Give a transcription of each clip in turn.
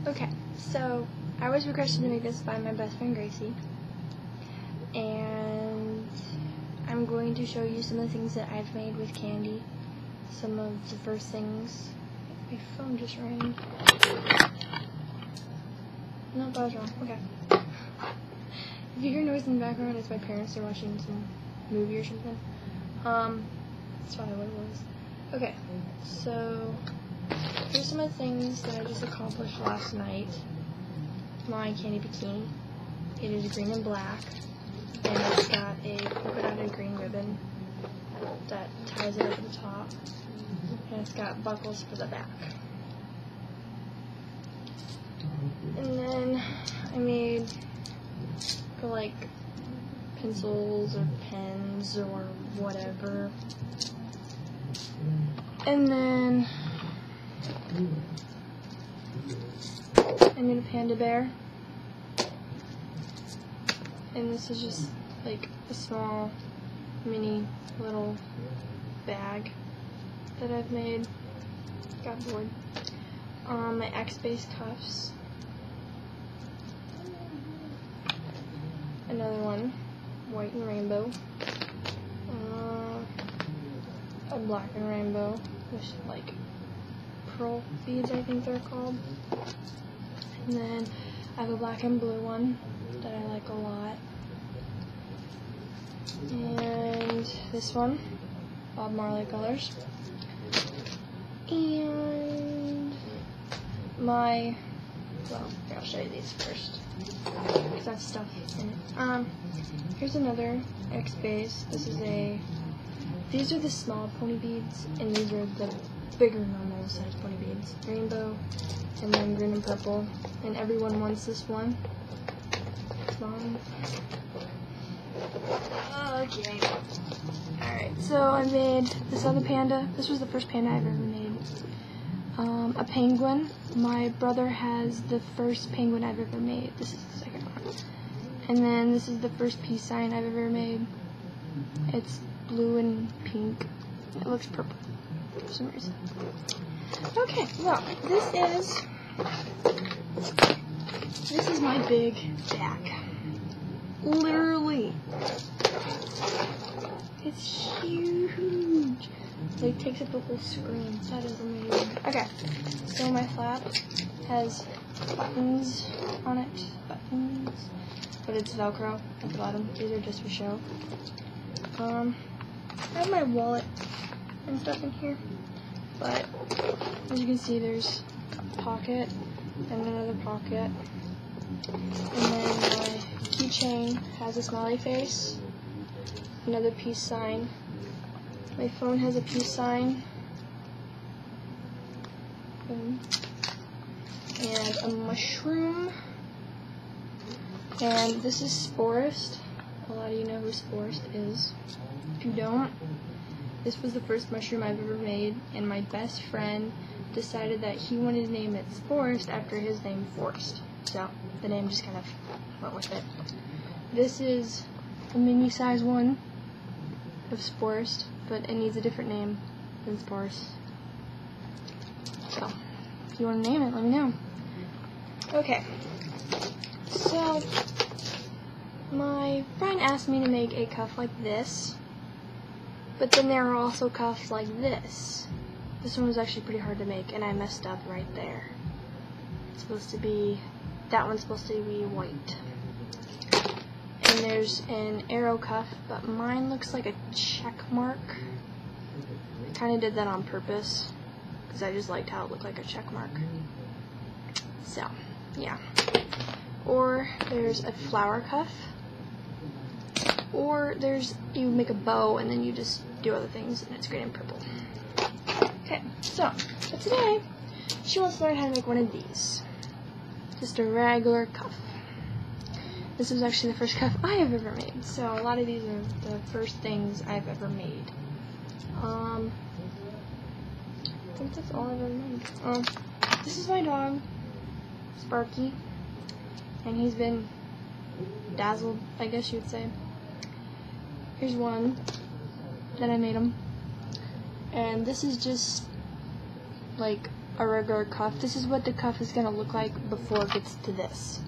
Okay, so I was requested to make this by my best friend Gracie, and I'm going to show you some of the things that I've made with candy. Some of the first things. My phone just rang. No, that was wrong. Okay. If you hear noise in the background, it's my parents. They're watching some movie or something. That's probably what it was. Okay, so here's some of the things that I just accomplished last night. My candy bikini. It is green and black, and it's got a polka dotted green ribbon that ties it over the top, and it's got buckles for the back. And then I made for like pencils or pens or whatever. And then I made a panda bear. And this is just like a small mini little bag that I've made. Got bored. My X-base cuffs. Another one, white and rainbow. A black and rainbow with like pearl beads, I think they're called. And then I have a black and blue one that I like a lot. And this one, Bob Marley colors. And my, well, here, I'll show you these first, because that's stuff in it. Here's another X base. These are the small pony beads, and these are the bigger normal size pony beads. Rainbow, and then green and purple, and everyone wants this one. Come on. Okay. Alright, so I made this other panda. This was the first panda I've ever made. A penguin. My brother has the first penguin I've ever made. This is the second one. And then this is the first peace sign I've ever made. It's blue and pink. It looks purple for some reason. Okay, well, this is my big bag. Literally. It's huge. It takes up the whole screen. That is amazing. Okay, so my flap has buttons on it. Buttons. But it's Velcro at the bottom. These are just for show. I have my wallet and stuff in here. But as you can see, there's a pocket and another pocket. And then my keychain has a smiley face, another peace sign. My phone has a peace sign. And a mushroom. And this is Sporist. A lot of you know who Sporist is. If you don't, this was the first mushroom I've ever made, and my best friend decided that he wanted to name it Sporist after his name Forrest. So the name just kind of went with it. This is a mini size one of Sporist, but it needs a different name than Sporist. So if you want to name it, let me know. Okay, so my friend asked me to make a cuff like this, but then there are also cuffs like this. This one was actually pretty hard to make, and I messed up right there. It's supposed to be, that one's supposed to be white. And there's an arrow cuff, but mine looks like a check mark. I kind of did that on purpose, because I just liked how it looked like a check mark. So, yeah. Or there's a flower cuff. Or you make a bow and then you just do other things, and it's green and purple. Okay, so for today, she wants to learn how to make one of these. Just a regular cuff. This was actually the first cuff I have ever made, so a lot of these are the first things I've ever made. I think that's all I've ever made. This is my dog, Sparky, and he's been dazzled, I guess you would say. Here's one that I made him, and this is just like a regular cuff. This is what the cuff is going to look like before it gets to this.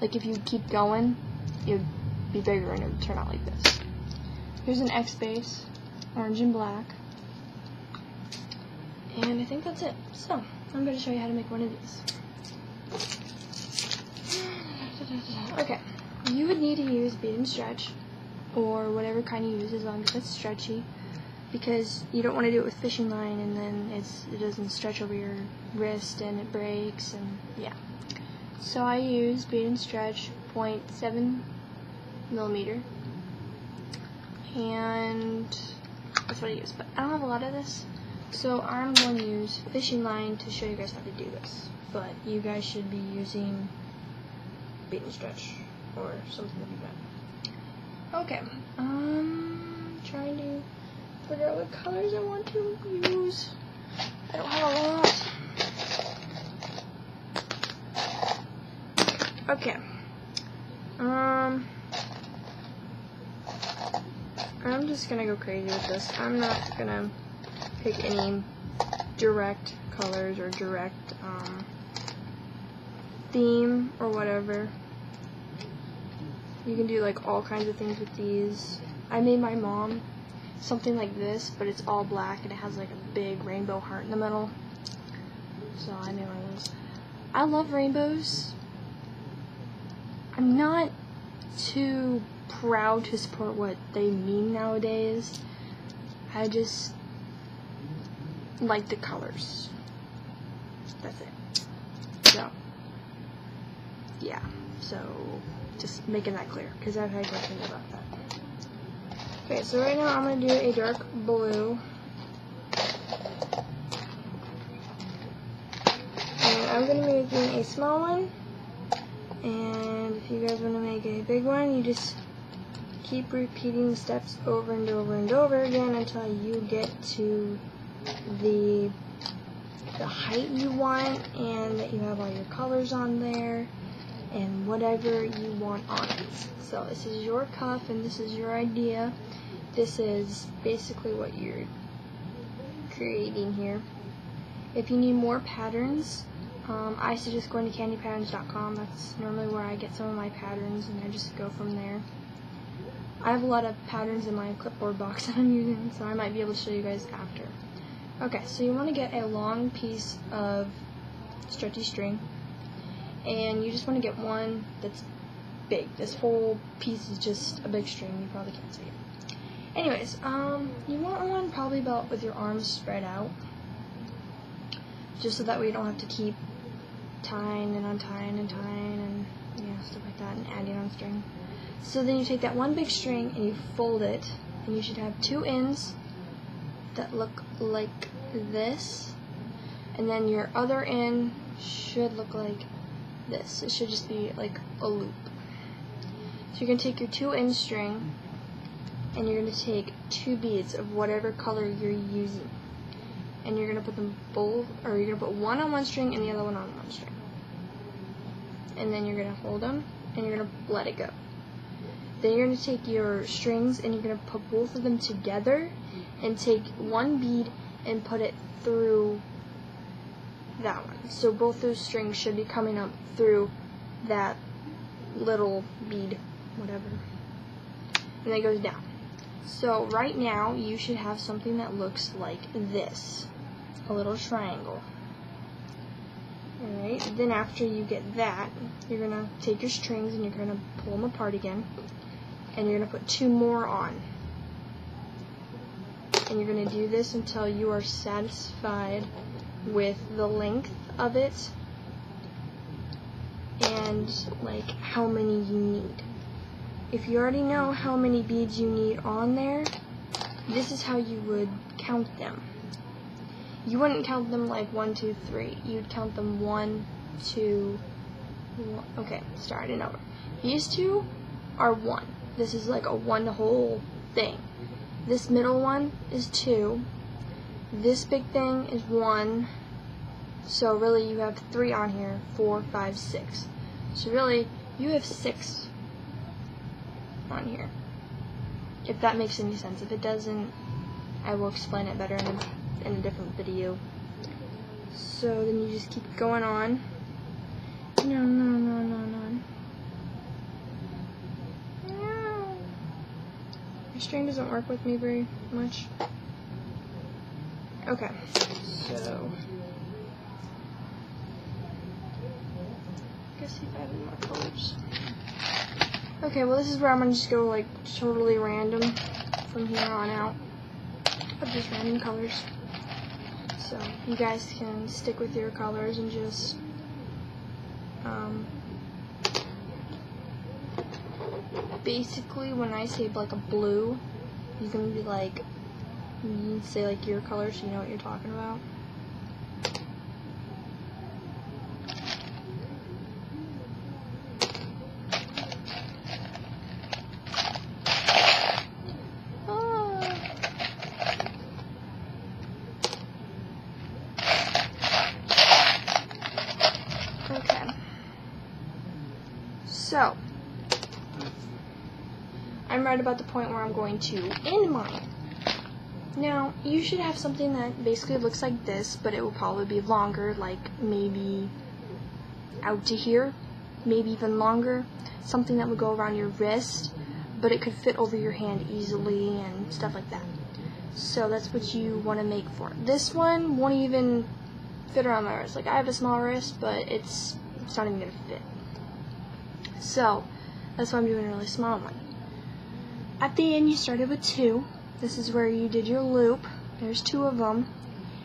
Like if you keep going, it would be bigger and it would turn out like this. Here's an X base, orange and black. And I think that's it. So, I'm going to show you how to make one of these. Okay, you would need to use bead and stretch, or whatever kind you use as long as it's stretchy, because you don't want to do it with fishing line and then it doesn't stretch over your wrist and it breaks, and yeah. So I use bead and stretch 0.7 millimeter, and that's what I use, but I don't have a lot of this, so I'm going to use fishing line to show you guys how to do this, but you guys should be using bead and stretch or something like that. Okay, trying to figure out what colors I want to use. I don't have a lot. Okay. I'm just gonna go crazy with this. I'm not gonna pick any direct colors or direct theme or whatever. You can do like all kinds of things with these. I made my mom something like this, but it's all black and it has like a big rainbow heart in the middle. So I made one of those. I love rainbows. I'm not too proud to support what they mean nowadays. I just like the colors. That's it. So, yeah. So, just making that clear, because I've had questions about that. Okay, so right now I'm going to do a dark blue. And I'm going to be making a small one. And if you guys want to make a big one, you just keep repeating the steps over and over and over again until you get to the height you want, and that you have all your colors on there and whatever you want on it. So this is your cuff and this is your idea. This is basically what you're creating here. If you need more patterns, I suggest going to kandypatterns.com. That's normally where I get some of my patterns, and I just go from there. I have a lot of patterns in my clipboard box that I'm using, so I might be able to show you guys after. Okay, so you want to get a long piece of stretchy string, and you just want to get one that's big. This whole piece is just a big string. You probably can't see it. Anyways, you want one probably about with your arms spread out, just so that way you don't have to keep tying and untying and tying and stuff like that and adding on string. So then you take that one big string and you fold it, and you should have two ends that look like this, and then your other end should look like this. It should just be like a loop. So you're going to take your 2-inch string and you're going to take 2 beads of whatever color you're using, and you're going to put them both, or you're going to put one on one string and the other one on one string, and then you're going to hold them and you're going to let it go. Then you're going to take your strings and you're going to put both of them together and take one bead and put it through that one. So both those strings should be coming up through that little bead, whatever, and then it goes down. So right now you should have something that looks like this, a little triangle. Alright, then after you get that, you're going to take your strings and you're going to pull them apart again, and you're going to put 2 more on. And you're going to do this until you are satisfied with the length of it and like how many you need. If you already know how many beads you need on there, this is how you would count them. You wouldn't count them like 1, 2, 3. You'd count them 1, 2, 1. Okay, starting over. These 2 are 1. This is like a 1 whole thing. This middle one is 2. This big thing is 1. So really you have 3 on here, 4, 5, 6. So really you have 6 on here. If that makes any sense. If it doesn't, I will explain it better in a different video. So then you just keep going on. No. My string doesn't work with me very much. Okay, so let's see if I have any more colors. Okay, well this is where I'm gonna just go like totally random from here on out of just random colors. So you guys can stick with your colors and just basically when I say like a blue, you can be like, you can say like your color so you know what you're talking about. Okay. So I'm right about the point where I'm going to end mine. Now, you should have something that basically looks like this, but it will probably be longer, like maybe out to here, maybe even longer. Something that would go around your wrist, but it could fit over your hand easily and stuff like that. So that's what you want to make for it. This one won't even fit around my wrist. Like, I have a small wrist, but it's not even going to fit. So that's why I'm doing a really small one. At the end, you started with 2. This is where you did your loop. There's 2 of them.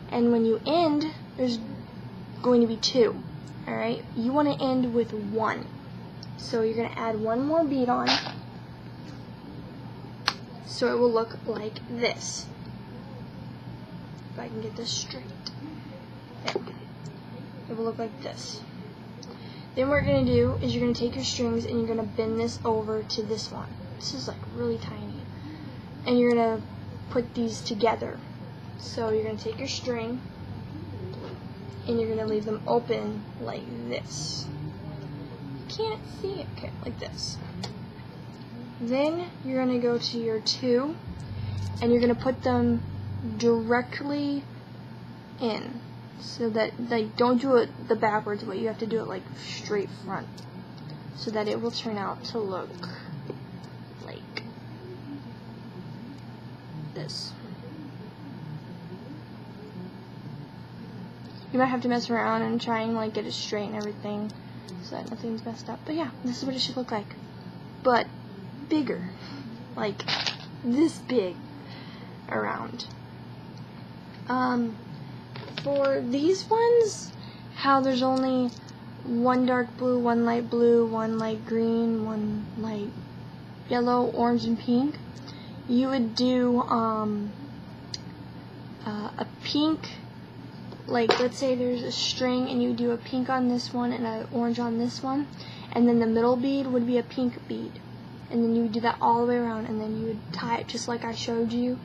And when you end, there's going to be 2. Alright? You want to end with 1. So you're going to add 1 more bead on. So it will look like this. If I can get this straight. There. It will look like this. Then what you're going to do is you're going to take your strings and you're going to bend this over to this one. This is like really tiny. And you're going to put these together. So you're going to take your string and you're going to leave them open like this. Can't see it. Okay, like this. Then you're going to go to your 2 and you're going to put them directly in. So that, like, don't do it the backwards way. You have to do it like straight front. So that it will turn out to look like this. You might have to mess around and try and like get it straight and everything so that nothing's messed up. But yeah, this is what it should look like. But bigger. Like this big around. For these ones, how there's only 1 dark blue, 1 light blue, 1 light green, 1 light yellow, orange, and pink, you would do a pink, like let's say there's a string and you would do a pink on this one and an orange on this one, and then the middle bead would be a pink bead, and then you would do that all the way around, and then you would tie it just like I showed you,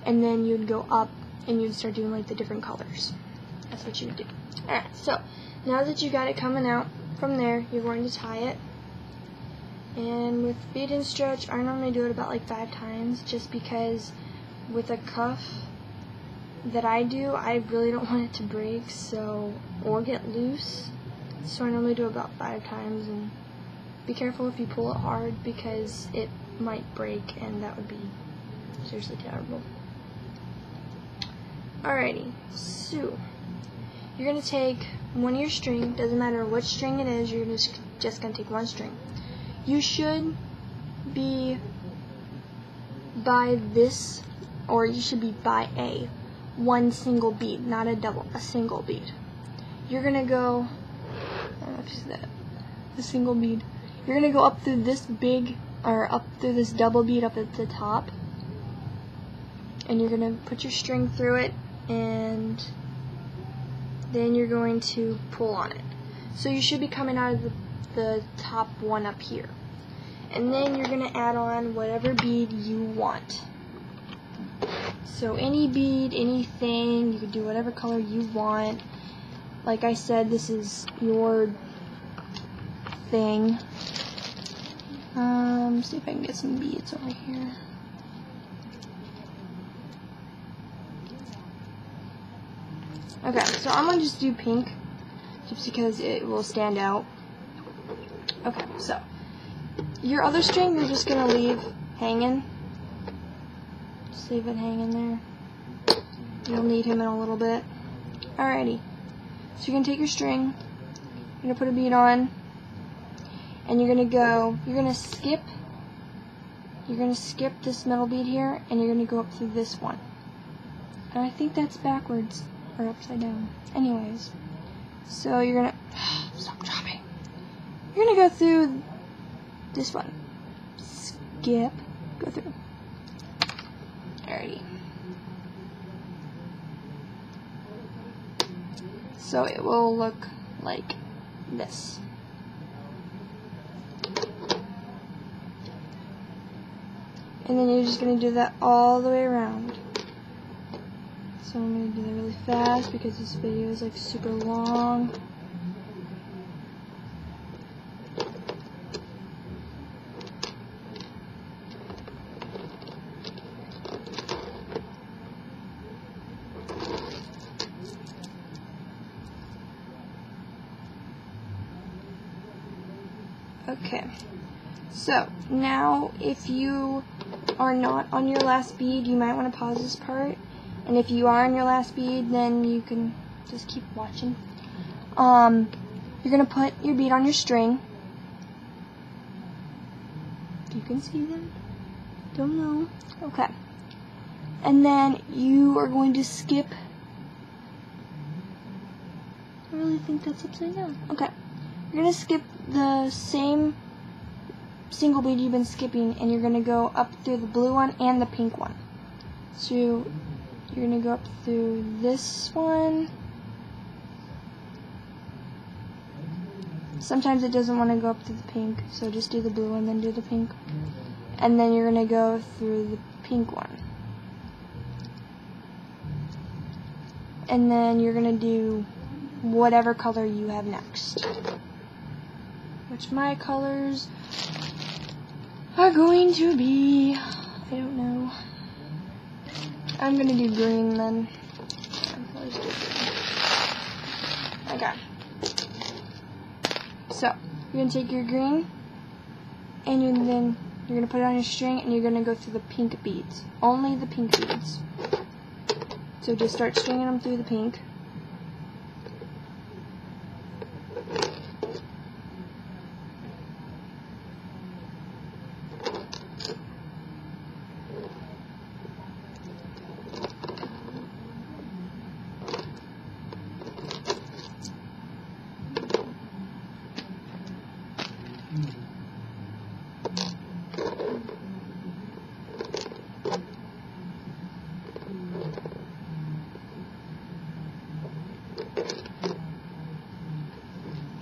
and then you'd go up and you'd start doing like the different colors. That's what you would do. Alright, so now that you got it coming out from there, you're going to tie it. And with bead and stretch, I normally do it about like 5 times, just because with a cuff that I do, I really don't want it to break, so, or get loose. So I normally do it about 5 times, and be careful if you pull it hard because it might break, and that would be seriously terrible. Alrighty, so you're going to take one of your string, doesn't matter what string it is, you're just going to take 1 string. You should be by this, or you should be by a 1 single bead, not a double, a single bead. You're going to go, I don't know if you see that, the single bead. You're going to go up through this big, or up through this double bead up at the top, and you're going to put your string through it, and then you're going to pull on it. So you should be coming out of the top one up here. And then you're going to add on whatever bead you want. So any bead, anything, you can do whatever color you want. Like I said, this is your thing. See if I can get some beads over here. Okay, so I'm going to just do pink, just because it will stand out. Okay, so your other string you're just going to leave hanging. Just leave it hanging there. You'll need him in a little bit. Alrighty, so you're going to take your string, you're going to put a bead on, and you're going to skip this middle bead here, and you're going to go up through this one. And I think that's backwards, or upside down. Anyways, so you're going to, stop dropping. You're going to go through this one. Skip, go through. Alrighty. So it will look like this. And then you're just going to do that all the way around. So I'm going to do that really fast because this video is like super long. Okay, so now if you are not on your last bead, you might want to pause this part, and if you are on your last bead, then you can just keep watching. You're going to put your bead on your string. You can see that? Don't know. Okay. And then you are going to skip. I really think that's upside down. Okay. You're going to skip the same single bead you've been skipping, and you're going to go up through the blue one and the pink one. So you're going to go up through this one. Sometimes it doesn't want to go up through the pink, so just do the blue and then do the pink. And then you're going to go through the pink one. And then you're going to do whatever color you have next. Which my colors are going to be, I don't know. I'm going to do green then. Okay. So, you're going to take your green, and then you're going to put it on your string, and you're going to go through the pink beads. Only the pink beads. So just start stringing them through the pink.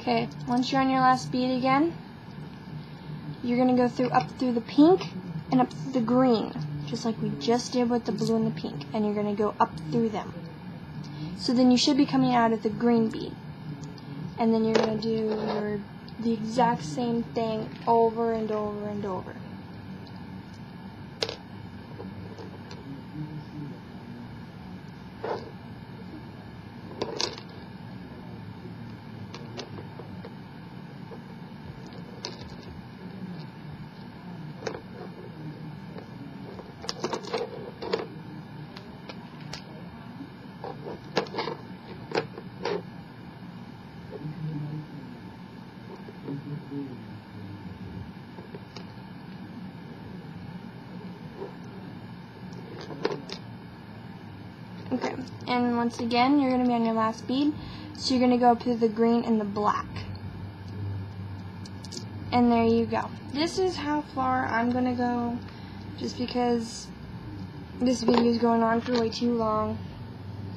Okay, once you're on your last bead again, you're going to go up through the pink and up through the green, just like we just did with the blue and the pink, and you're going to go up through them. So then you should be coming out of the green bead, and then you're going to do the exact same thing over and over and over. Okay, and once again, you're going to be on your last bead, so you're going to go up through the green and the black. And there you go. This is how far I'm going to go, just because this video is going on for way too long,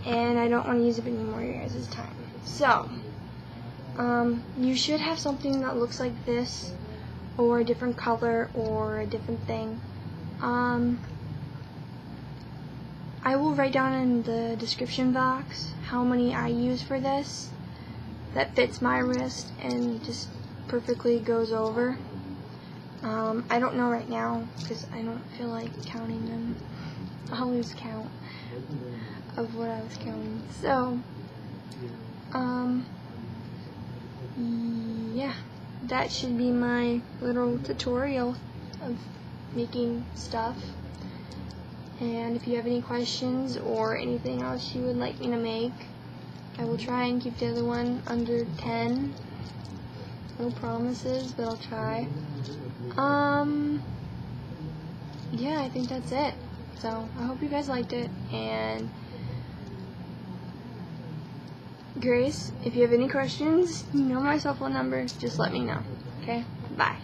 and I don't want to use up any more of your guys' time. So, you should have something that looks like this, or a different color, or a different thing. I will write down in the description box how many I use for this that fits my wrist and just perfectly goes over. I don't know right now because I don't feel like counting them. I'll lose count of what I was counting. So, Yeah, that should be my little tutorial of making stuff. And if you have any questions or anything else you would like me to make, I will try and keep the other one under 10. No promises, but I'll try. Yeah, I think that's it. So, I hope you guys liked it, and Grace, if you have any questions, you know my cell phone number, just let me know. Okay? Bye.